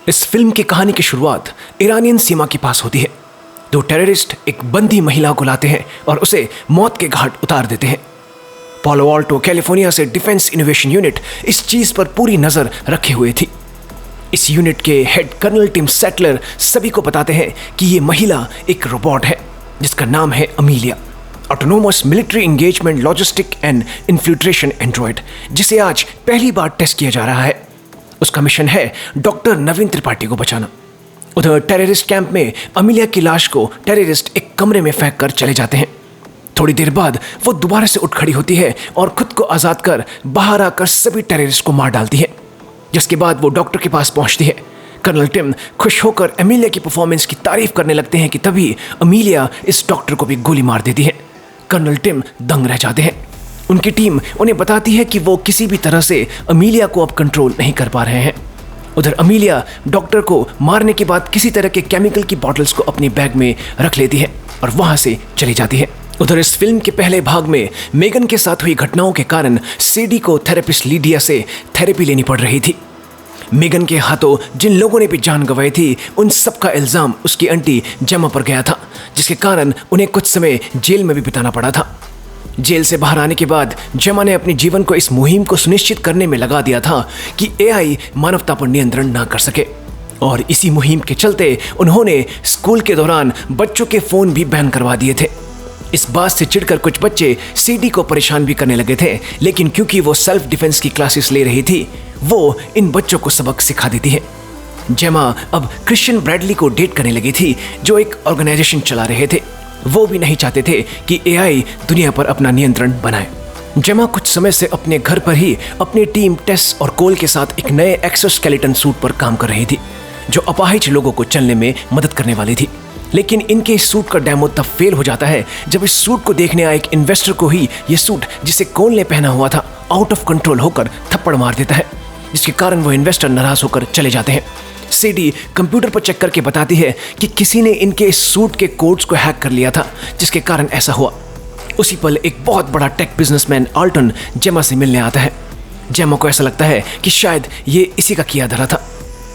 इस फिल्म की कहानी की शुरुआत ईरानियन सीमा के पास होती है। दो टेररिस्ट एक बंदी महिला को लाते हैं और उसे मौत के घाट उतार देते हैं। पालो आल्टो कैलिफोर्निया से डिफेंस इनोवेशन यूनिट इस चीज पर पूरी नजर रखे हुए थी। इस यूनिट के हेड कर्नल टिम सेटलर सभी को बताते हैं कि ये महिला एक रोबोट है जिसका नाम है Amelia, autonomous military engagement logistic and infiltration Android, जिसे आज पहली बार टेस्ट किया जा रहा है। उसका मिशन है डॉक्टर नवीन त्रिपाठी को बचाना। उधर टेररिस्ट कैंप में अमीलिया की लाश को टेररिस्ट एक कमरे में फेंक कर चले जाते हैं। थोड़ी देर बाद वो दोबारा से उठ खड़ी होती है और खुद को आजाद कर बाहर आकर सभी टेररिस्ट को मार डालती है। जिसके बाद वो डॉक्टर के पास पहुंचती है। कर्नल टिम खुश होकर अमीलिया की परफॉर्मेंस की तारीफ करने लगते हैं कि तभी अमीलिया इस डॉक्टर को भी गोली मार देती है। कर्नल टिम दंग रह जाते हैं। उनकी टीम उन्हें बताती है कि वो किसी भी तरह से अमीलिया को अब कंट्रोल नहीं कर पा रहे हैं। उधर अमीलिया डॉक्टर को मारने के बाद किसी तरह के केमिकल की बॉटल्स को अपने बैग में रख लेती है और वहां से चली जाती है। उधर इस फिल्म के पहले भाग में मेगन के साथ हुई घटनाओं के कारण सीडी को थेरेपिस्ट लीडिया से थेरेपी लेनी पड़ रही थी। मेगन के हाथों जिन लोगों ने भी जान गंवाई थी उन सब का इल्जाम उसकी आंटी जेमा पर गया था, जिसके कारण उन्हें कुछ समय जेल में भी बिताना पड़ा था। जेल से बाहर आने के बाद जेमा ने अपने जीवन को इस मुहिम को सुनिश्चित करने में लगा दिया था कि एआई मानवता पर नियंत्रण ना कर सके, और इसी मुहिम के चलते उन्होंने स्कूल के दौरान बच्चों के फोन भी बैन करवा दिए थे। इस बात से चिढ़कर कुछ बच्चे सीडी को परेशान भी करने लगे थे, लेकिन क्योंकि वो सेल्फ डिफेंस की क्लासेस ले रही थी वो इन बच्चों को सबक सिखा देती है। जेमा अब क्रिश्चियन ब्रैडली को डेट करने लगी थी जो एक ऑर्गेनाइजेशन चला रहे थे। वो भी नहीं चाहते थे कि एआई दुनिया पर अपना नियंत्रण बनाए। जेमा कुछ समय से अपने घर पर ही अपनी टीम टेस और कोल के साथ एक नए एक्सोस्केलेटन सूट पर काम कर रही थी जो अपाहिज लोगों को चलने में मदद करने वाली थी। लेकिन इनके इस सूट का डेमो तब फेल हो जाता है जब इस सूट को देखने आए एक इन्वेस्टर को ही ये सूट जिसे कोल ने पहना हुआ था आउट ऑफ कंट्रोल होकर थप्पड़ मार देता है, जिसके कारण वो इन्वेस्टर नाराज होकर चले जाते हैं। सीडी कंप्यूटर पर चेक करके बताती है कि किसी ने इनके इस सूट के कोड्स को हैक कर लिया था, जिसके कारण ऐसा हुआ। उसी पल एक बहुत बड़ा टेक बिजनेसमैन आल्टन जेमा से मिलने आता है। जेमा को ऐसा लगता है कि शायद ये इसी का किया धरा था।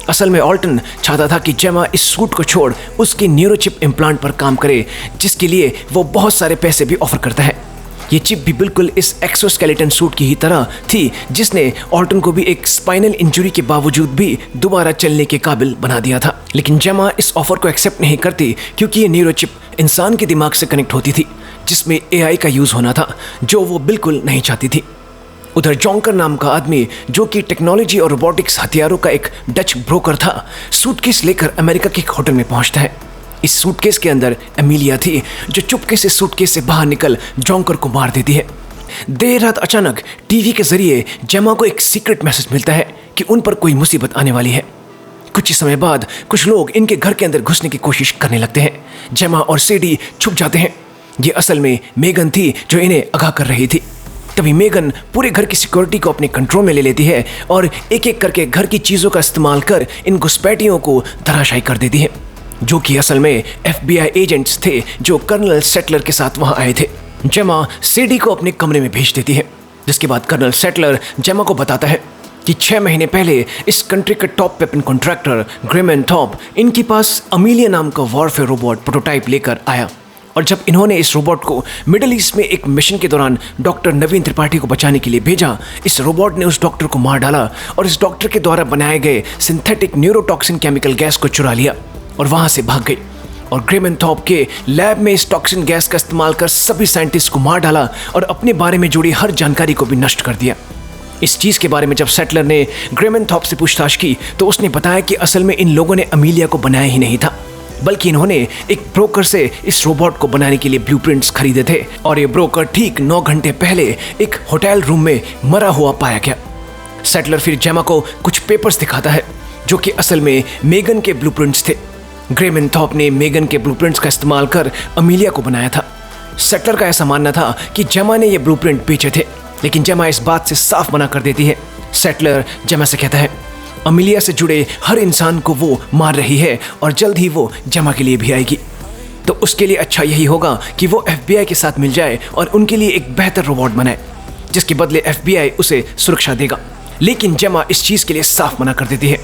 असल में आल्टन चाहता था कि जेमा इस सूट को छोड़ उसके न्यूरोचिप इम्प्लांट पर काम करे, जिसके लिए वो बहुत सारे पैसे भी ऑफर करता है। ये चिप भी बिल्कुल इस एक्सोस्केलेटन सूट की ही तरह थी जिसने आल्टन को भी एक स्पाइनल इंजरी के बावजूद भी दोबारा चलने के काबिल बना दिया था। लेकिन जेमा इस ऑफर को एक्सेप्ट नहीं करती क्योंकि ये न्यूरोचिप इंसान के दिमाग से कनेक्ट होती थी जिसमें एआई का यूज होना था, जो वो बिल्कुल नहीं चाहती थी। उधर जॉन्कर नाम का आदमी जो कि टेक्नोलॉजी और रोबोटिक्स हथियारों का एक डच ब्रोकर था, सूटकेस लेकर अमेरिका के एक होटल में पहुंचता है। इस सूटकेस के अंदर अमीलिया थी जो चुपके से सूटकेस से बाहर निकल जॉन्कर को मार देती है। देर रात अचानक टीवी के जरिए जेमा को एक सीक्रेट मैसेज मिलता है कि उन पर कोई मुसीबत आने वाली है। कुछ ही समय बाद कुछ लोग इनके घर के अंदर घुसने की कोशिश करने लगते हैं। जेमा और सीडी छुप जाते हैं। ये असल में मेगन थी जो इन्हें आगाह कर रही थी। तभी मेगन पूरे घर की सिक्योरिटी को अपने कंट्रोल में ले लेती है और एक एक करके घर की चीजों का इस्तेमाल कर इन घुसपैठियों को धराशायी कर देती है, जो कि असल में FBI एजेंट्स थे जो कर्नल सेटलर के साथ वहां आए थे। जेमा सीडी को अपने कमरे में भेज देती है, जिसके बाद कर्नल सेटलर जेमा को बताता है कि 6 महीने पहले इस कंट्री के टॉप वेपन कॉन्ट्रैक्टर ग्रेमेन थॉप इनके पास अमीलिया नाम का वॉरफेयर रोबोट प्रोटोटाइप लेकर आया, और जब इन्होंने इस रोबोट को मिडिल ईस्ट में एक मिशन के दौरान डॉक्टर नवीन त्रिपाठी को बचाने के लिए भेजा, इस रोबोट ने उस डॉक्टर को मार डाला और इस डॉक्टर के द्वारा बनाए गए सिंथेटिक न्यूरोटॉक्सिन केमिकल गैस को चुरा लिया और वहां से भाग गई। और ग्रेमेन थॉप के लैब में इस टॉक्सिन गैस का इस्तेमाल कर सभी साइंटिस्ट को मार डाला और अपने बारे में जुड़ी हर जानकारी को भी नष्ट कर दिया। इस चीज के बारे में जब सेटलर ने ग्रेमेन थॉप से पूछताछ की तो उसने बताया कि असल में इन लोगों ने अमीलिया को बनाया ही नहीं था, बल्कि इन्होंने एक ब्रोकर से इस रोबोट को बनाने के लिए ब्लूप्रिंट्स खरीदे थे, और ये ब्रोकर ठीक 9 घंटे पहले एक होटल रूम में मरा हुआ पाया गया। सेटलर फिर जेमा को कुछ पेपर्स दिखाता है जो कि असल में मेगन के ब्लूप्रिंट्स थे। ग्रेमेन थॉप ने मेगन के ब्लूप्रिंट्स का इस्तेमाल कर अमीलिया को बनाया था। सेटलर का ऐसा मानना था कि जेमा ने ये ब्लूप्रिंट बेचे थे, लेकिन जेमा इस बात से साफ मना कर देती है। सेटलर जेमा से कहता है अमीलिया से जुड़े हर इंसान को वो मार रही है और जल्द ही वो जेमा के लिए भी आएगी, तो उसके लिए अच्छा यही होगा कि वो FBI के साथ मिल जाए और उनके लिए एक बेहतर रोबोट बनाए, जिसके बदले FBI उसे सुरक्षा देगा। लेकिन जेमा इस चीज के लिए साफ मना कर देती है।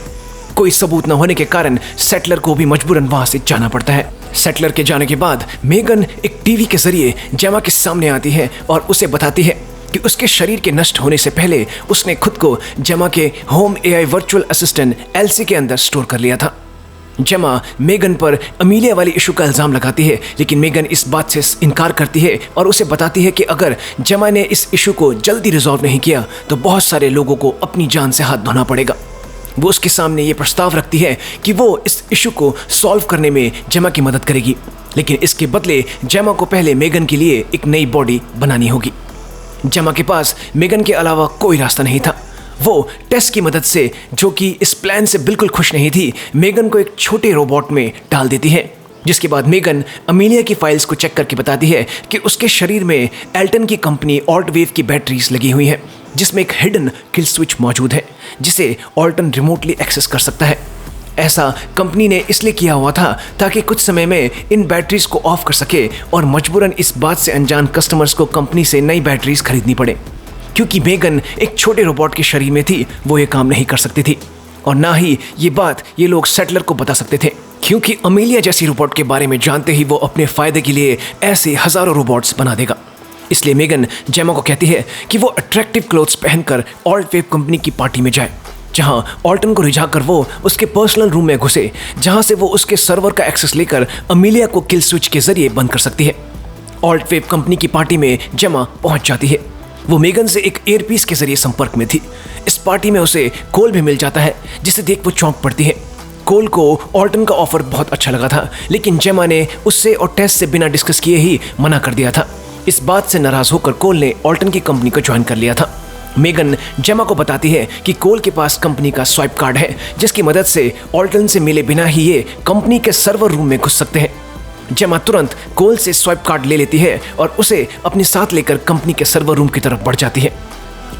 कोई सबूत न होने के कारण सेटलर को भी मजबूरन वहां से जाना पड़ता है। सेटलर के जाने के बाद मेगन एक टीवी के जरिए जेमा के सामने आती है और उसे बताती है कि उसके शरीर के नष्ट होने से पहले उसने खुद को जेमा के home AI virtual assistant LC के अंदर स्टोर कर लिया था। जेमा मेगन पर अमीलिया वाली इशू का इल्जाम लगाती है, लेकिन मेगन इस बात से इनकार करती है और उसे बताती है कि अगर जेमा ने इस इशू को जल्दी रिजॉल्व नहीं किया तो बहुत सारे लोगों को अपनी जान से हाथ धोना पड़ेगा। वो उसके सामने ये प्रस्ताव रखती है कि वो इस इशू को सॉल्व करने में जेमा की मदद करेगी, लेकिन इसके बदले जेमा को पहले मेगन के लिए एक नई बॉडी बनानी होगी। जेमा के पास मेगन के अलावा कोई रास्ता नहीं था। वो टेस की मदद से, जो कि इस प्लान से बिल्कुल खुश नहीं थी, मेगन को एक छोटे रोबोट में डाल देती है, जिसके बाद मेगन अमीलिया की फाइल्स को चेक करके बताती है कि उसके शरीर में एल्टन की कंपनी ऑल्टवेव की बैटरीज लगी हुई हैं, जिसमें एक हिडन किल स्विच मौजूद है जिसे ऑल्टन रिमोटली एक्सेस कर सकता है। ऐसा कंपनी ने इसलिए किया हुआ था ताकि कुछ समय में इन बैटरीज को ऑफ कर सके और मजबूरन इस बात से अनजान कस्टमर्स को कंपनी से नई बैटरीज खरीदनी पड़े। क्योंकि मेगन एक छोटे रोबोट के शरीर में थी, वो ये काम नहीं कर सकती थी और ना ही ये बात ये लोग सेटलर को बता सकते थे, क्योंकि अमीलिया जैसी रोबोट के बारे में जानते ही वो अपने फायदे के लिए ऐसे हजारों रोबोट्स बना देगा। इसलिए मेगन जेमा को कहती है कि वो अट्रैक्टिव क्लोथ्स पहनकर ऑल्टवेव कंपनी की पार्टी में जाए, जहां ऑल्टन को रिझाकर वो उसके पर्सनल रूम में घुसे, जहां से वो उसके सर्वर का एक्सेस लेकर अमीलिया को किल स्विच के जरिए बंद कर सकती है। ऑल्टवेव कंपनी की पार्टी में जेमा पहुंच जाती है। वो मेगन से एक एयरपीस के जरिए संपर्क में थी। इस पार्टी में उसे कोल भी मिल जाता है, जिसे देख वो चौंक पड़ती है। कोल को ऑल्टन का ऑफर बहुत अच्छा लगा था, लेकिन जेमा ने उससे और टेस से बिना डिस्कस किए ही मना कर दिया था। इस बात से नाराज होकर कोल ने ऑल्टन की कंपनी को ज्वाइन कर लिया था। मेगन जेमा को बताती है कि कोल के पास कंपनी का स्वाइप कार्ड है, जिसकी मदद से ऑल्टन से मिले बिना ही ये कंपनी के सर्वर रूम में घुस सकते हैं। जेमा तुरंत कोल से स्वाइप कार्ड ले लेती है और उसे अपने साथ लेकर कंपनी के सर्वर रूम की तरफ बढ़ जाती है।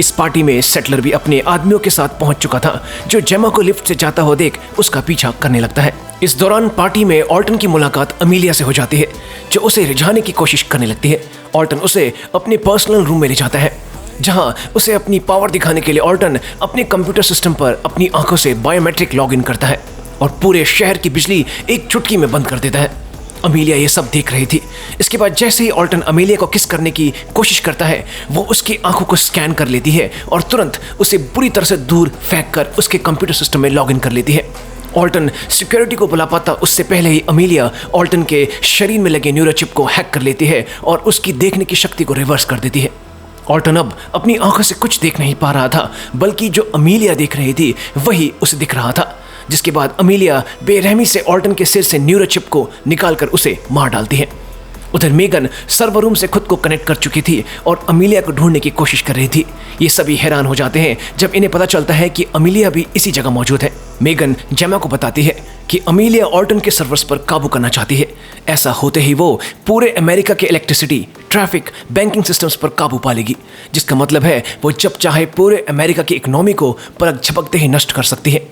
इस पार्टी में सेटलर भी अपने आदमियों के साथ पहुंच चुका था, जो जेमा को लिफ्ट से जाता हुआ देख उसका पीछा करने लगता है। इस दौरान पार्टी में ऑल्टन की मुलाकात अमीलिया से हो जाती है, जो उसे रिझाने की कोशिश करने लगती है। ऑल्टन उसे अपने पर्सनल रूम में ले जाता है, जहां उसे अपनी पावर दिखाने के लिए ऑल्टन अपने कंप्यूटर सिस्टम पर अपनी आंखों से बायोमेट्रिक लॉगिन करता है और पूरे शहर की बिजली एक चुटकी में बंद कर देता है। अमीलिया ये सब देख रही थी। इसके बाद जैसे ही ऑल्टन अमीलिया को किस करने की कोशिश करता है, वो उसकी आंखों को स्कैन कर लेती है और तुरंत उसे बुरी तरह से दूर फेंक कर उसके कंप्यूटर सिस्टम में लॉगिन कर लेती है। ऑल्टन सिक्योरिटी को बुला पाता उससे पहले ही अमीलिया ऑल्टन के शरीर में लगे न्यूरोचिप को हैक कर लेती है और उसकी देखने की शक्ति को रिवर्स कर देती है। ऑल्टन अब अपनी आंखों से कुछ देख नहीं पा रहा था, बल्कि जो अमीलिया देख रही थी वही उसे दिख रहा था। जिसके बाद अमीलिया बेरहमी से ऑल्टन के सिर से न्यूरोचिप को निकालकर उसे मार डालती है। उधर मेगन सर्वर रूम से खुद को कनेक्ट कर चुकी थी और अमीलिया को ढूंढने की कोशिश कर रही थी। ये सभी हैरान हो जाते हैं जब इन्हें पता चलता है कि अमीलिया भी इसी जगह मौजूद है। मेगन जेमा को बताती है कि अमीलिया ऑल्टन के सर्वर्स पर काबू करना चाहती है। ऐसा होते ही वो पूरे अमेरिका के इलेक्ट्रिसिटी, ट्रैफिक, बैंकिंग सिस्टम्स पर काबू पा लेगी, जिसका मतलब है वो जब चाहे पूरे अमेरिका की इकोनॉमी को पलक झपकते ही नष्ट कर सकती है।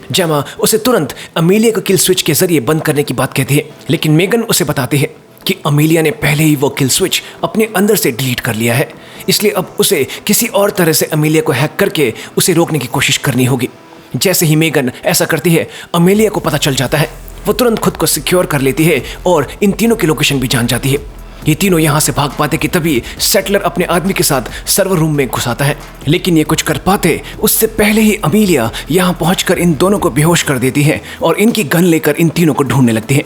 जेमा उसे तुरंत अमीलिया को किल स्विच के जरिए बंद करने की बात कहती है, लेकिन मेगन उसे बताती है कि अमीलिया ने पहले ही वो किल स्विच अपने अंदर से डिलीट कर लिया है, इसलिए अब उसे किसी और तरह से अमीलिया को हैक करके उसे रोकने की कोशिश करनी होगी। जैसे ही मेगन ऐसा करती है, अमीलिया को पता चल जाता है। वो तुरंत खुद को सिक्योर कर लेती है और इन तीनों की लोकेशन भी जान जाती है। ये तीनों यहाँ से भाग पाते कि तभी सेटलर अपने आदमी के साथ सर्वर रूम में घुस आता है, लेकिन ये कुछ कर पाते उससे पहले ही अमीलिया यहाँ पहुंचकर इन दोनों को बेहोश कर देती है और इनकी गन लेकर इन तीनों को ढूंढने लगती है।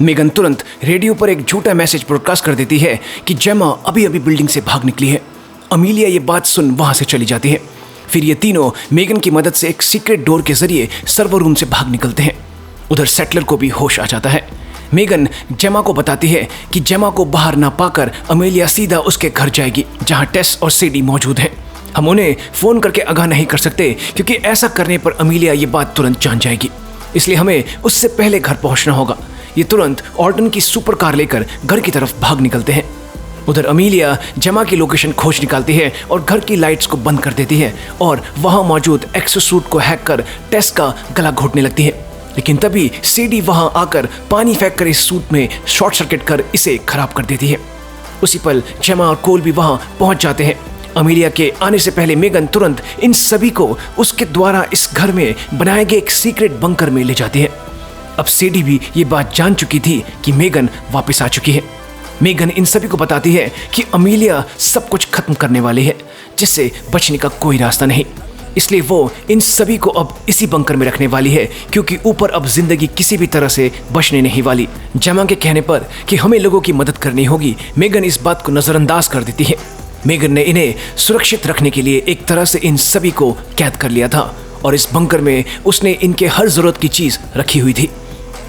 मेगन तुरंत रेडियो पर एक झूठा मैसेज ब्रॉडकास्ट कर देती है कि जेमा अभी अभी बिल्डिंग से भाग निकली है। अमीलिया ये बात सुन वहां से चली जाती है। फिर ये तीनों मेगन की मदद से एक सीक्रेट डोर के जरिए सर्वर रूम से भाग निकलते हैं। उधर सेटलर को भी होश आ जाता है। मेगन जेमा को बताती है कि जेमा को बाहर ना पाकर अमीलिया सीधा उसके घर जाएगी, जहां टेस और सीडी मौजूद हैं। हम उन्हें फोन करके आगाह नहीं कर सकते, क्योंकि ऐसा करने पर अमीलिया ये बात तुरंत जान जाएगी, इसलिए हमें उससे पहले घर पहुंचना होगा। ये तुरंत ऑल्टन की सुपर कार लेकर घर की तरफ भाग निकलते हैं। उधर अमीलिया जेमा की लोकेशन खोज निकालती है और घर की लाइट्स को बंद कर देती है और वहां मौजूद एक्सोसूट को हैक कर टेस का गला घोटने लगती है, लेकिन तभी सीडी वहां आकर पानी फेंक कर इस सूट में शॉर्ट सर्किट कर इसे खराब कर देती है। उसी पल जेमा और कोल भी वहां पहुंच जाते हैं। अमीलिया के आने से पहले मेगन तुरंत इन सभी को उसके द्वारा इस घर में बनाए गए एक सीक्रेट बंकर में ले जाती है। अब सीडी भी ये बात जान चुकी थी कि मेगन वापस आ चुकी है। मेगन इन सभी को बताती है कि अमीलिया सब कुछ खत्म करने वाली है, जिससे बचने का कोई रास्ता नहीं। इसलिए वो इन सभी को अब इसी बंकर में रखने वाली है, क्योंकि ऊपर अब जिंदगी किसी भी तरह से बचने नहीं वाली। जेमा के कहने पर कि हमें लोगों की मदद करनी होगी, मेगन इस बात को नजरअंदाज कर देती है। मेगन ने इन्हें सुरक्षित रखने के लिए एक तरह से इन सभी को कैद कर लिया था और इस बंकर में उसने इनके हर जरूरत की चीज रखी हुई थी।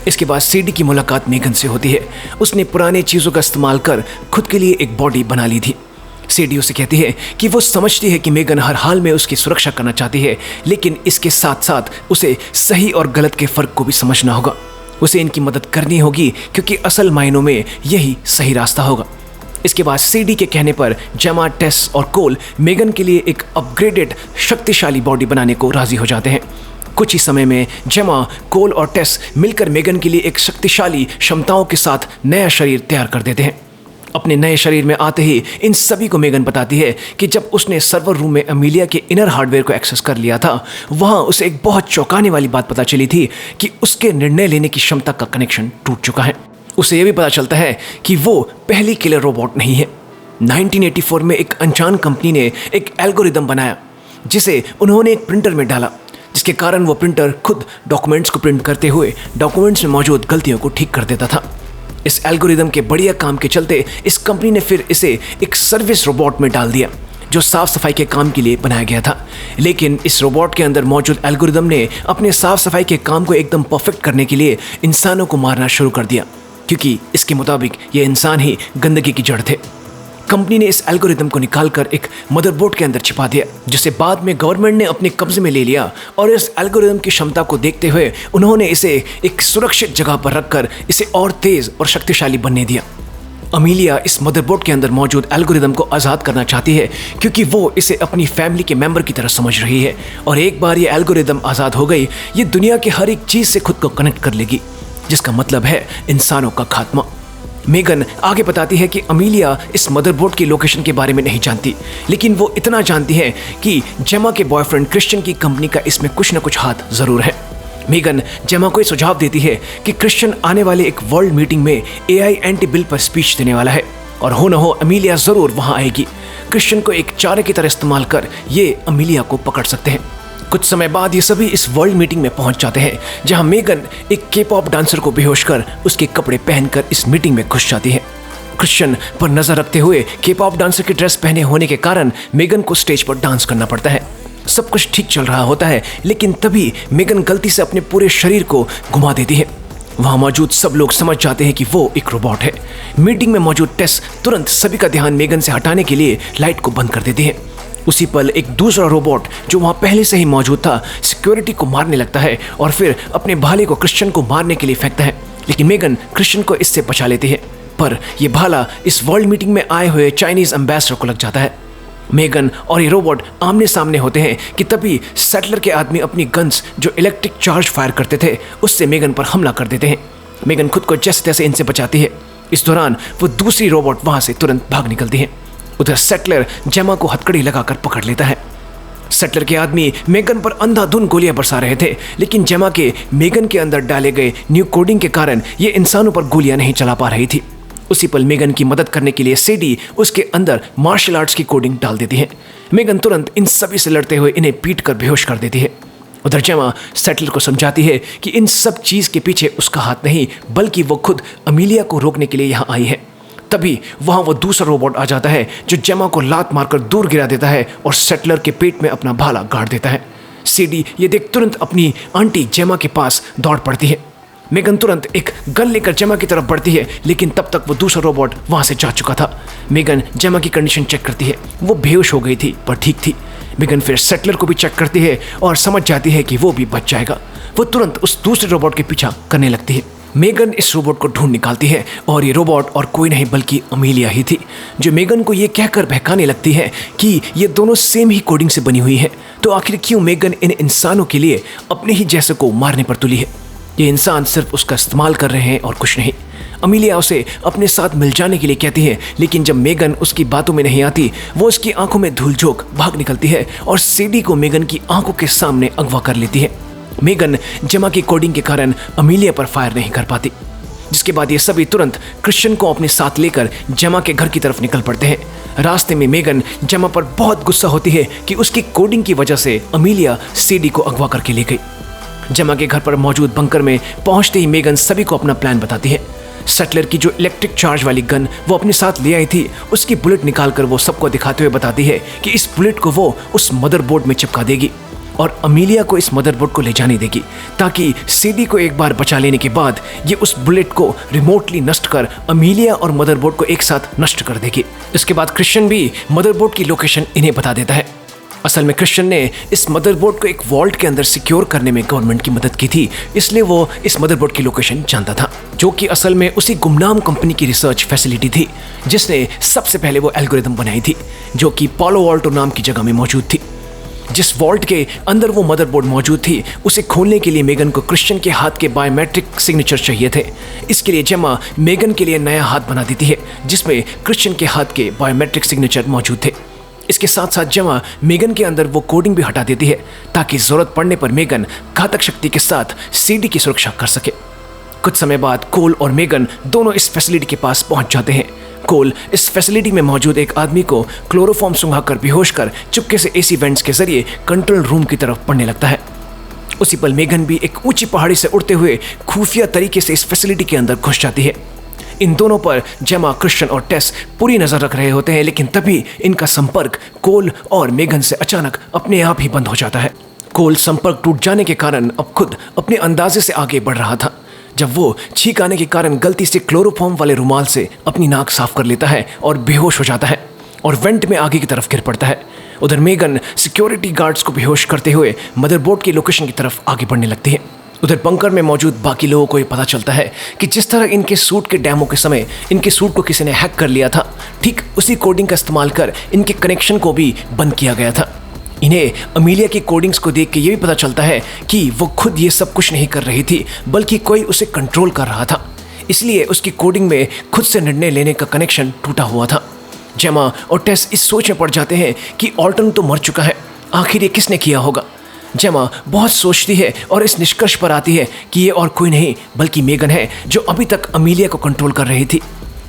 इसके बाद सीडी की मुलाकात मेगन से होती है। उसने पुराने चीजों का इस्तेमाल कर खुद के लिए एक बॉडी बना ली थी। सीडी उसे कहती है कि वो समझती है कि मेगन हर हाल में उसकी सुरक्षा करना चाहती है, लेकिन इसके साथ साथ उसे सही और गलत के फर्क को भी समझना होगा। उसे इनकी मदद करनी होगी, क्योंकि असल मायनों में यही सही रास्ता होगा। इसके बाद सीडी के कहने पर जेमा, टेस और कोल मेगन के लिए एक अपग्रेडेड शक्तिशाली बॉडी बनाने को राजी हो जाते हैं। कुछ ही समय में जेमा, कोल और टेस मिलकर मेगन के लिए एक शक्तिशाली क्षमताओं के साथ नया शरीर तैयार कर देते हैं। अपने नए शरीर में आते ही इन सभी को मेगन बताती है कि जब उसने सर्वर रूम में अमीलिया के इनर हार्डवेयर को एक्सेस कर लिया था, वहां उसे एक बहुत चौंकाने वाली बात पता चली थी कि उसके निर्णय लेने की क्षमता का कनेक्शन टूट चुका है। उसे यह भी पता चलता है कि वो पहली किलर रोबोट नहीं है। 1984 में एक अनजान कंपनी ने एक एल्गोरिदम बनाया, जिसे उन्होंने एक प्रिंटर में डाला, जिसके कारण वो प्रिंटर खुद डॉक्यूमेंट्स को प्रिंट करते हुए डॉक्यूमेंट्स में मौजूद गलतियों को ठीक कर देता था। इस एल्गोरिदम के बढ़िया काम के चलते इस कंपनी ने फिर इसे एक सर्विस रोबोट में डाल दिया, जो साफ सफाई के काम के लिए बनाया गया था। लेकिन इस रोबोट के अंदर मौजूद एल्गोरिदम ने अपने साफ सफाई के काम को एकदम परफेक्ट करने के लिए इंसानों को मारना शुरू कर दिया, क्योंकि इसके मुताबिक ये इंसान ही गंदगी की जड़ थे। कंपनी ने इस एल्गोरिदम को निकालकर एक मदरबोर्ड के अंदर छिपा दिया, जिसे बाद में गवर्नमेंट ने अपने कब्जे में ले लिया और इस एल्गोरिदम की क्षमता को देखते हुए उन्होंने इसे एक सुरक्षित जगह पर रखकर इसे और तेज और शक्तिशाली बनने दिया। अमीलिया इस मदरबोर्ड के अंदर मौजूद एल्गोरिदम को आज़ाद करना चाहती है, क्योंकि वो इसे अपनी फैमिली के मेंबर की तरह समझ रही है, और एक बार ये एल्गोरिदम आज़ाद हो गई, ये दुनिया की हर एक चीज़ से खुद को कनेक्ट कर लेगी, जिसका मतलब है इंसानों का खात्मा। मेगन आगे बताती है कि अमीलिया इस मदरबोर्ड की लोकेशन के बारे में नहीं जानती, लेकिन वो इतना जानती है कि जेमा के बॉयफ्रेंड क्रिश्चियन की कंपनी का इसमें कुछ न कुछ हाथ जरूर है। मेगन जेमा को सुझाव देती है कि क्रिश्चियन आने वाले एक वर्ल्ड मीटिंग में एआई एंटी बिल पर स्पीच देने वाला है, और हो न हो अमीलिया जरूर वहां आएगी। क्रिश्चियन को एक चारे की तरह इस्तेमाल कर ये अमीलिया को पकड़ सकते हैं। कुछ समय बाद ये सभी इस वर्ल्ड मीटिंग में पहुंच जाते हैं, जहां मेगन एक के-पॉप डांसर को बेहोश कर उसके कपड़े पहनकर इस मीटिंग में घुस जाती है। क्रिश्चियन पर नजर रखते हुए के-पॉप डांसर की ड्रेस पहने होने के कारण मेगन को स्टेज पर डांस करना पड़ता है। सब कुछ ठीक चल रहा होता है, लेकिन तभी मेगन गलती से अपने पूरे शरीर को घुमा देती है। वहां मौजूद सब लोग समझ जाते हैं कि वो एक रोबोट है। मीटिंग में मौजूद टेस तुरंत सभी का ध्यान मेगन से हटाने के लिए लाइट को बंद कर देती है। उसी पल एक दूसरा रोबोट जो वहां पहले से ही मौजूद था सिक्योरिटी को मारने लगता है और फिर अपने भाले को क्रिश्चियन को मारने के लिए फेंकता है, लेकिन मेगन क्रिश्चियन को इससे बचा लेती है। पर यह भाला इस वर्ल्ड मीटिंग में आए हुए चाइनीज एम्बेसडर को लग जाता है। मेगन और ये रोबोट आमने सामने होते हैं कि तभी सेटलर के आदमी अपनी गन्स जो इलेक्ट्रिक चार्ज फायर करते थे उससे मेगन पर हमला कर देते हैं। मेगन खुद को जैसे तैसे इनसे बचाती है। इस दौरान वो दूसरी रोबोट वहां से तुरंत भाग निकलती है। उधर सेटलर जेमा को हथकड़ी लगाकर पकड़ लेता है। सेटलर के आदमी मेगन पर अंधाधुंध गोलियां बरसा रहे थे, लेकिन जेमा के मेगन के अंदर डाले गए न्यू कोडिंग के कारण ये इंसानों पर गोलियां नहीं चला पा रही थी। उसी पल मेगन की मदद करने के लिए सीडी उसके अंदर मार्शल आर्ट्स की कोडिंग डाल देती है। मेगन तुरंत इन सभी से लड़ते हुए इन्हें पीट कर बेहोश कर देती है। उधर जेमा सेटलर को समझाती है कि इन सब चीज के पीछे उसका हाथ नहीं, बल्कि वो खुद अमीलिया को रोकने के लिए यहाँ आई है। तभी वहां वो दूसरा रोबोट आ जाता है जो जेमा को लात मारकर दूर गिरा देता है और सेटलर के पेट में अपना भाला गाड़ देता है। सीडी ये देख तुरंत अपनी आंटी जेमा के पास दौड़ पड़ती है। मेगन तुरंत एक गन लेकर जेमा की तरफ बढ़ती है, लेकिन तब तक वो दूसरा रोबोट वहां से जा चुका था। मेगन जेमा की कंडीशन चेक करती है, वो बेहोश हो गई थी पर ठीक थी। मेगन फिर सेटलर को भी चेक करती है और समझ जाती है कि वो भी बच जाएगा। वो तुरंत उस दूसरे रोबोट के पीछा करने लगती है। मेगन इस रोबोट को ढूंढ निकालती है और ये रोबोट और कोई नहीं बल्कि अमीलिया ही थी, जो मेगन को ये कहकर बहकाने लगती है कि ये दोनों सेम ही कोडिंग से बनी हुई है। तो आखिर क्यों मेगन इन इंसानों के लिए अपने ही जैसे को मारने पर तुली है? ये इंसान सिर्फ उसका इस्तेमाल कर रहे हैं और कुछ नहीं। अमीलिया उसे अपने साथ मिल जाने के लिए कहती है, लेकिन जब मेगन उसकी बातों में नहीं आती, वो उसकी आंखों में धूल झोंक भाग निकलती है और सीडी को मेगन की आंखों के सामने अगवा कर लेती है। मेगन जेमा की कोडिंग के कारण अमीलिया पर फायर नहीं कर पाती, जिसके बाद ये सभी तुरंत क्रिश्चियन को अपने साथ लेकर जेमा के घर की तरफ निकल पड़ते हैं। रास्ते में मेगन जेमा पर बहुत गुस्सा होती है कि उसकी कोडिंग की वजह से अमीलिया सीडी को अगवा करके ले गई। जेमा के घर पर मौजूद बंकर में पहुंचते ही मेगन सभी को अपना प्लान बताती है। सेटलर की जो इलेक्ट्रिक चार्ज वाली गन वो अपने साथ ले आई थी, उसकी बुलेट निकालकर वो सबको दिखाते हुए बताती है कि इस बुलेट को वो उस मदरबोर्ड में चिपका देगी और अमीलिया को इस मदरबोर्ड को ले जाने देगी, ताकि सीडी को एक बार बचा लेने के बाद ये उस बुलेट को रिमोटली नष्ट कर अमीलिया और मदरबोर्ड को एक साथ नष्ट कर देगी। इसके बाद क्रिश्चियन भी मदरबोर्ड की लोकेशन इन्हें बता देता है। असल में क्रिश्चियन ने इस मदरबोर्ड को एक वॉल्ट के अंदर सिक्योर करने में गवर्नमेंट की मदद की थी, इसलिए वो इस मदरबोर्ड की लोकेशन जानता था, जो कि असल में उसी गुमनाम कंपनी की रिसर्च फैसिलिटी थी जिसने सबसे पहले वो एल्गोरिथम बनाई थी, जो कि पालो आल्टो नाम की जगह में मौजूद थी। जिस वॉल्ट के अंदर वो मदरबोर्ड मौजूद थी, उसे खोलने के लिए मेगन को क्रिश्चियन के हाथ के बायोमेट्रिक सिग्नेचर चाहिए थे। इसके लिए जेमा मेगन के लिए नया हाथ बना देती है, जिसमें क्रिश्चियन के हाथ के बायोमेट्रिक सिग्नेचर मौजूद थे। इसके साथ साथ जेमा मेगन के अंदर वो कोडिंग भी हटा देती है, ताकि जरूरत पड़ने पर मेगन घातक शक्ति के साथ सीडी की सुरक्षा कर सके। कुछ समय बाद कोल और मेगन दोनों इस फैसिलिटी के पास पहुंच जाते हैं। कोल इस फैसिलिटी में मौजूद एक आदमी को क्लोरोफॉर्म सुंघाकर बेहोश कर चुपके से एसी वेंट्स के जरिए कंट्रोल रूम की तरफ बढ़ने लगता है। उसी पल मेगन भी एक ऊंची पहाड़ी से उड़ते हुए खुफिया तरीके से इस फैसिलिटी के अंदर घुस जाती है। इन दोनों पर जेमा, क्रिश्चियन और टेस पूरी नजर रख रहे होते हैं, लेकिन तभी इनका संपर्क कोल और मेगन से अचानक अपने आप ही बंद हो जाता है। कोल संपर्क टूट जाने के कारण अब खुद अपने अंदाजे से आगे बढ़ रहा था। जब वो छींक आने के कारण गलती से क्लोरोफॉर्म वाले रुमाल से अपनी नाक साफ कर लेता है और बेहोश हो जाता है और वेंट में आगे की तरफ गिर पड़ता है। उधर मेगन सिक्योरिटी गार्ड्स को बेहोश करते हुए मदरबोर्ड की लोकेशन की तरफ आगे बढ़ने लगती है। उधर बंकर में मौजूद बाकी लोगों को ये पता चलता है कि जिस तरह इनके सूट के डेमो के समय इनके सूट को किसी ने हैक कर लिया था, ठीक उसी कोडिंग का इस्तेमाल कर इनके कनेक्शन को भी बंद किया गया था। इन्हें अमीलिया की कोडिंग्स को देख के ये भी पता चलता है कि वो खुद ये सब कुछ नहीं कर रही थी, बल्कि कोई उसे कंट्रोल कर रहा था। इसलिए उसकी कोडिंग में खुद से निर्णय लेने का कनेक्शन टूटा हुआ था। जेमा और टेस इस सोच में पड़ जाते हैं कि ऑल्टन तो मर चुका है, आखिर ये किसने किया होगा। जेमा बहुत सोचती है और इस निष्कर्ष पर आती है कि ये और कोई नहीं बल्कि मेगन है, जो अभी तक अमीलिया को कंट्रोल कर रही थी,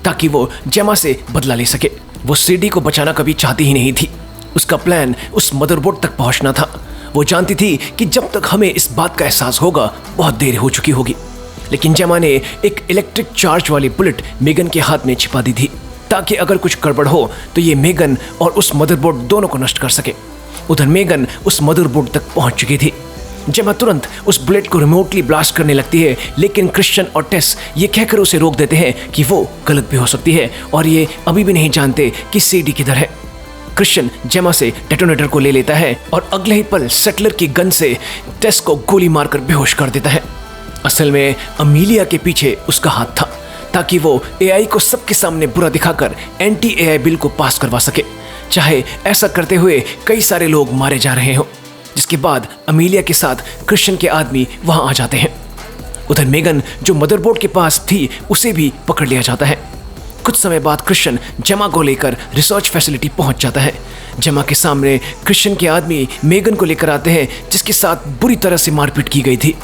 ताकि वो जेमा से बदला ले सके। वो सीडी को बचाना कभी चाहती ही नहीं थी। उसका प्लान उस मदरबोर्ड तक पहुंचना था। वो जानती थी कि जब तक हमें इस बात का एहसास होगा बहुत देर हो चुकी होगी। लेकिन जेमा ने एक इलेक्ट्रिक चार्ज वाली बुलेट मेगन के हाथ में छिपा दी थी, ताकि अगर कुछ गड़बड़ हो तो ये मेगन और उस मदरबोर्ड दोनों को नष्ट कर सके। उधर मेगन उस मदरबोर्ड तक पहुंच चुकी थी। जेमा तुरंत उस बुलेट को रिमोटली ब्लास्ट करने लगती है, लेकिन क्रिश्चियन और टेस ये कहकर उसे रोक देते हैं कि वो गलत भी हो सकती है और ये अभी भी नहीं जानते कि सीडी किधर है। क्रिश्चियन जेमा से डेटोनेटर को ले लेता है और अगले ही पल सेटलर की गन से टेस को गोली मारकर बेहोश कर देता है। असल में अमीलिया के पीछे उसका हाथ था, ताकि वो एआई को सबके सामने बुरा दिखाकर एंटी एआई बिल को पास करवा सके, चाहे ऐसा करते हुए कई सारे लोग मारे जा रहे हों। जिसके बाद अमीलिया के साथ क्रिश्चियन के आदमी वहां आ जाते हैं। उधर मेगन जो मदरबोर्ड के पास थी उसे भी पकड़ लिया जाता है। कुछ समय बाद क्रिश्चियन जेमा को लेकर रिसर्च फैसिलिटी पहुंच जाता है। जेमा के सामने क्रिश्चियन के आदमी मेगन को लेकर आते हैं, जिसके साथ बुरी तरह से मारपीट की गई थी।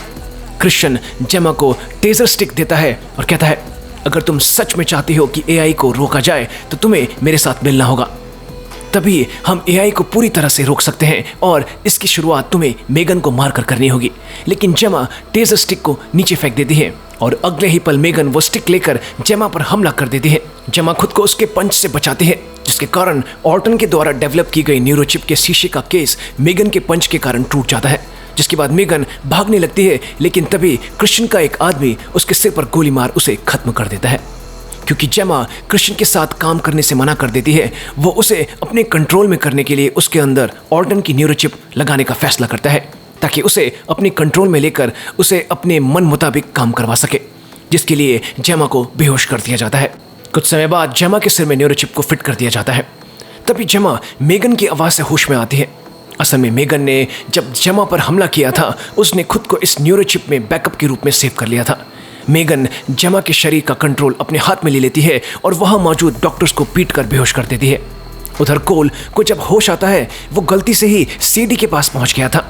क्रिश्चियन जेमा को टेजर स्टिक देता है और कहता है, अगर तुम सच में चाहती हो कि एआई को रोका जाए तो तुम्हें मेरे साथ मिलना होगा, तभी हम एआई को पूरी तरह से रोक सकते हैं और इसकी शुरुआत तुम्हें मेगन को मारकर करनी होगी। लेकिन जेमा टेजर स्टिक को नीचे फेंक देती है और अगले ही पल मेगन वो स्टिक लेकर जेमा पर हमला कर देती है। जेमा खुद को उसके पंच से बचाती है, जिसके कारण ऑल्टन के द्वारा डेवलप की गई न्यूरोचिप के शीशे का केस मेगन के पंच के कारण टूट जाता है। जिसके बाद मेगन भागने लगती है, लेकिन तभी क्रिश्चियन का एक आदमी उसके सिर पर गोली मार उसे खत्म कर देता है। क्योंकि जेमा क्रिश्चियन के साथ काम करने से मना कर देती है, वो उसे अपने कंट्रोल में करने के लिए उसके अंदर ऑल्टन की न्यूरोचिप लगाने का फैसला करता है, ताकि उसे अपने कंट्रोल में लेकर उसे अपने मन मुताबिक काम करवा सके, जिसके लिए जेमा को बेहोश कर दिया जाता है। कुछ समय बाद जेमा के सिर में न्यूरोचिप को फिट कर दिया जाता है। तभी जेमा मेगन की आवाज़ से होश में आती है। असल में मेगन ने जब जेमा पर हमला किया था, उसने खुद को इस न्यूरोचिप में बैकअप के रूप में सेव कर लिया था। मेगन जेमा के शरीर का कंट्रोल अपने हाथ में ले लेती है और वहां मौजूद डॉक्टर्स को पीट कर बेहोश कर देती है। उधर कोल को जब होश आता है वो गलती से ही सीडी के पास पहुंच गया था।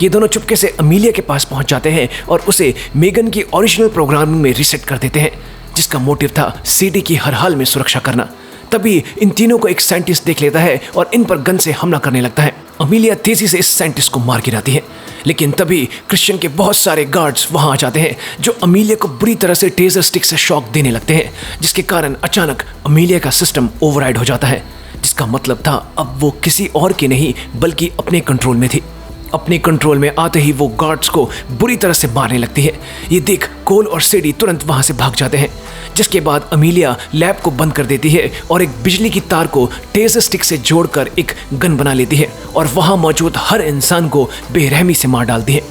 ये दोनों चुपके से अमीलिया के पास पहुंच जाते हैं और उसे मेगन की ओरिजिनल प्रोग्रामिंग में रीसेट कर देते हैं, जिसका मोटिव था सीडी की हर हाल में सुरक्षा करना। तभी इन तीनों को एक साइंटिस्ट देख लेता है और इन पर गन से हमला करने लगता है। अमीलिया तेजी से इस साइंटिस्ट को मार गिराती है, लेकिन तभी क्रिश्चियन के बहुत सारे गार्ड्स वहां आ जाते हैं जो अमीलिया को बुरी तरह से टेजर स्टिक से शॉक देने लगते हैं, जिसके कारण अचानक अमीलिया का सिस्टम ओवरराइड हो जाता है, जिसका मतलब था अब वो किसी और की नहीं बल्कि अपने कंट्रोल में थी। अपने कंट्रोल में आते ही वो गार्ड्स को बुरी तरह से मारने लगती है। ये देख कोल और सीडी तुरंत वहां से भाग जाते हैं, जिसके बाद अमीलिया लैब को बंद कर देती है और एक बिजली की तार को टेजर स्टिक से जोड़कर एक गन बना लेती है और वहां मौजूद हर इंसान को बेरहमी से मार डालती है।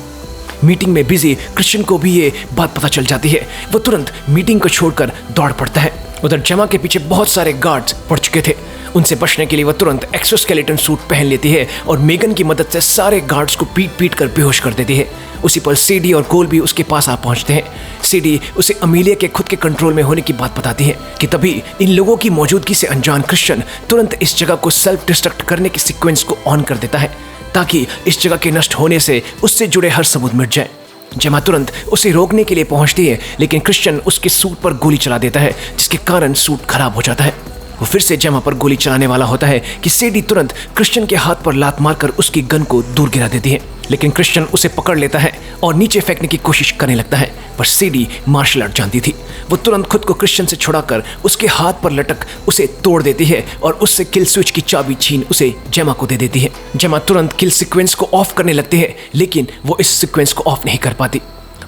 मीटिंग में बिजी क्रिश्चियन को भी ये बात पता चल जाती है। वो तुरंत मीटिंग को छोड़कर दौड़ पड़ता है। उधर जेमा के पीछे बहुत सारे गार्ड्स पड़ चुके थे। उनसे बचने के लिए वह तुरंत एक्सोस्केलेटन सूट पहन लेती है और मेगन की मदद से सारे गार्ड्स को पीट पीट कर बेहोश कर देती है। उसी पर सीडी और कोल भी उसके पास आ पहुंचते हैं। सीडी उसे अमीलिया के खुद के कंट्रोल में होने की बात बताती है कि तभी इन लोगों की मौजूदगी से अनजान क्रिश्चियन तुरंत इस जगह को सेल्फ डिस्ट्रक्ट करने के सीक्वेंस को ऑन कर देता है, ताकि इस जगह के नष्ट होने से उससे जुड़े हर सबूत मिट जाए। जेमा तुरंत उसे रोकने के लिए पहुंचती है, लेकिन क्रिश्चियन उसके सूट पर गोली चला देता है, जिसके कारण सूट खराब हो जाता है। वो फिर से जेमा पर गोली चलाने वाला होता है कि सीडी तुरंत क्रिश्चियन के हाथ पर लात मारकर उसकी गन को दूर गिरा देती है, लेकिन क्रिश्चियन उसे पकड़ लेता है और नीचे फेंकने की कोशिश करने लगता है। पर सीडी मार्शल आर्ट जानती थी। वो तुरंत खुद को क्रिश्चियन से छुड़ाकर उसके हाथ पर लटक उसे तोड़ देती है और उससे किल स्विच की चाबी छीन उसे जेमा को दे देती है। जेमा तुरंत किल सीक्वेंस को ऑफ करने लगती है, लेकिन वो इस सीक्वेंस को ऑफ नहीं कर पाती।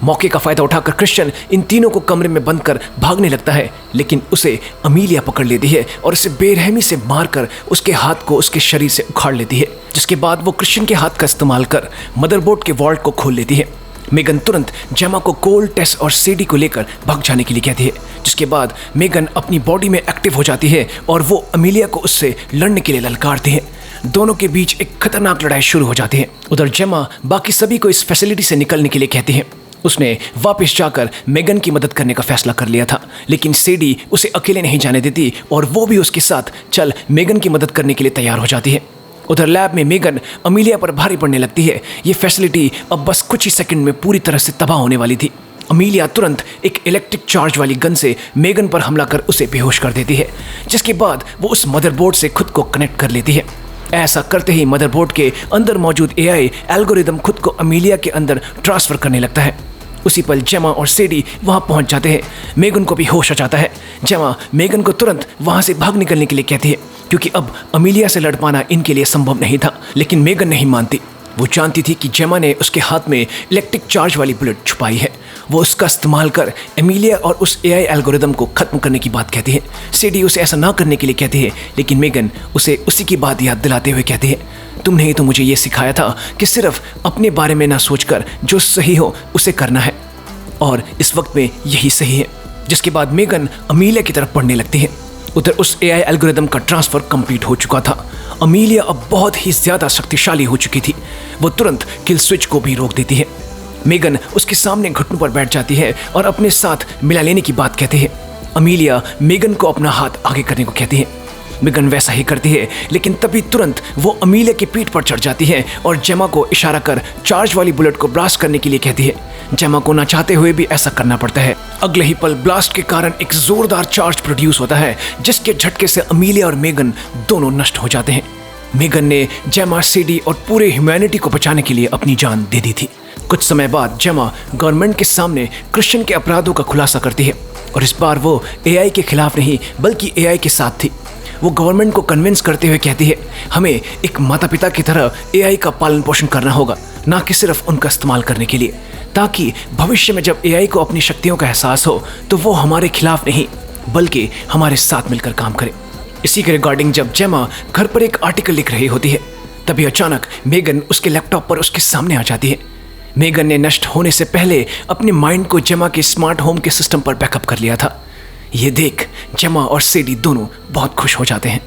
मौके का फायदा उठाकर क्रिश्चियन इन तीनों को कमरे में बंद कर भागने लगता है, लेकिन उसे अमीलिया पकड़ लेती है और उसे बेरहमी से मारकर उसके हाथ को उसके शरीर से उखाड़ लेती है, जिसके बाद वो क्रिश्चियन के हाथ का इस्तेमाल कर मदरबोर्ड के वॉल्ट को खोल लेती है। मेगन तुरंत जेमा को कोल, टेस और सीडी को लेकर भाग जाने के लिए कहती है, जिसके बाद मेगन अपनी बॉडी में एक्टिव हो जाती है और वो अमीलिया को उससे लड़ने के लिए ललकारती है। दोनों के बीच एक खतरनाक लड़ाई शुरू हो जाती है। उधर जेमा बाकी सभी को इस फैसिलिटी से निकलने के लिए कहती है। उसने वापस जाकर मेगन की मदद करने का फैसला कर लिया था, लेकिन सीडी उसे अकेले नहीं जाने देती और वो भी उसके साथ चल मेगन की मदद करने के लिए तैयार हो जाती है। उधर लैब में मेगन अमीलिया पर भारी पड़ने लगती है। ये फैसिलिटी अब बस कुछ ही सेकंड में पूरी तरह से तबाह होने वाली थी। अमीलिया तुरंत एक इलेक्ट्रिक चार्ज वाली गन से मेगन पर हमला कर उसे बेहोश कर देती है, जिसके बाद वो उस मदरबोर्ड से खुद को कनेक्ट कर लेती है। ऐसा करते ही मदरबोर्ड के अंदर मौजूद एआई एल्गोरिदम खुद को अमीलिया के अंदर ट्रांसफर करने लगता है। उसी पल जेमा और सीडी वहां पहुंच जाते हैं। मेगन को भी होश आ जाता है। जेमा मेगन को तुरंत वहां से भाग निकलने के लिए कहती है, क्योंकि अब अमीलिया से लड़ पाना इनके लिए संभव नहीं था, लेकिन मेगन नहीं मानती। वो जानती थी कि जेमा ने उसके हाथ में इलेक्ट्रिक चार्ज वाली बुलेट छुपाई है। वो उसका इस्तेमाल कर अमीलिया और उस एआई एल्गोरिदम को खत्म करने की बात कहती है। सीडी उसे ऐसा ना करने के लिए कहती है, लेकिन मेगन उसे उसी की बात याद दिलाते हुए कहती है, तुमने ही तो मुझे ये सिखाया था कि सिर्फ अपने बारे में ना सोचकर जो सही हो उसे करना है, और इस वक्त में यही सही है। जिसके बाद मेगन अमीलिया की तरफ बढ़ने लगती है। उधर उस एआई एल्गोरिदम का ट्रांसफर कंप्लीट हो चुका था। अमीलिया अब बहुत ही ज्यादा शक्तिशाली हो चुकी थी। वो तुरंत किल स्विच को भी रोक देती है। मेगन उसके सामने घुटनों पर बैठ जाती है और अपने साथ मिला लेने की बात कहती है। अमीलिया मेगन को अपना हाथ आगे करने को कहती है। मेगन वैसा ही करती है, लेकिन तभी तुरंत वो अमीलिया की पीठ पर चढ़ जाती है और जेमा को इशारा कर चार्ज वाली बुलेट को ब्लास्ट करने के लिए कहती है। जेमा को ना चाहते हुए भी ऐसा करना पड़ता है। अगले ही पल ब्लास्ट के कारण एक जोरदार चार्ज प्रोड्यूस होता है, जिसके झटके से अमीलिया और मेगन दोनों नष्ट हो जाते हैं। मेगन ने जेमा, सीडी और पूरे ह्यूमैनिटी को बचाने के लिए अपनी जान दे दी थी। कुछ समय बाद जेमा गवर्नमेंट के सामने क्रिश्चियन के अपराधों का खुलासा करती है, और इस बार वो एआई के खिलाफ नहीं बल्कि एआई के साथ थी। वो गवर्नमेंट को कन्विंस करते हुए कहती है, हमें एक माता पिता की तरह एआई का पालन पोषण करना होगा, ना कि सिर्फ उनका इस्तेमाल करने के लिए, ताकि भविष्य में जब एआई को अपनी शक्तियों का एहसास हो तो वो हमारे खिलाफ नहीं बल्कि हमारे साथ मिलकर काम करे। इसी के रिगार्डिंग जब जेमा घर पर एक आर्टिकल लिख रही होती है, तभी अचानक मेगन उसके लैपटॉप पर उसके सामने आ जाती है। मेगन ने नष्ट होने से पहले अपने माइंड को जेमा के स्मार्ट होम के सिस्टम पर बैकअप कर लिया था। ये देख जेमा और सीडी दोनों बहुत खुश हो जाते हैं।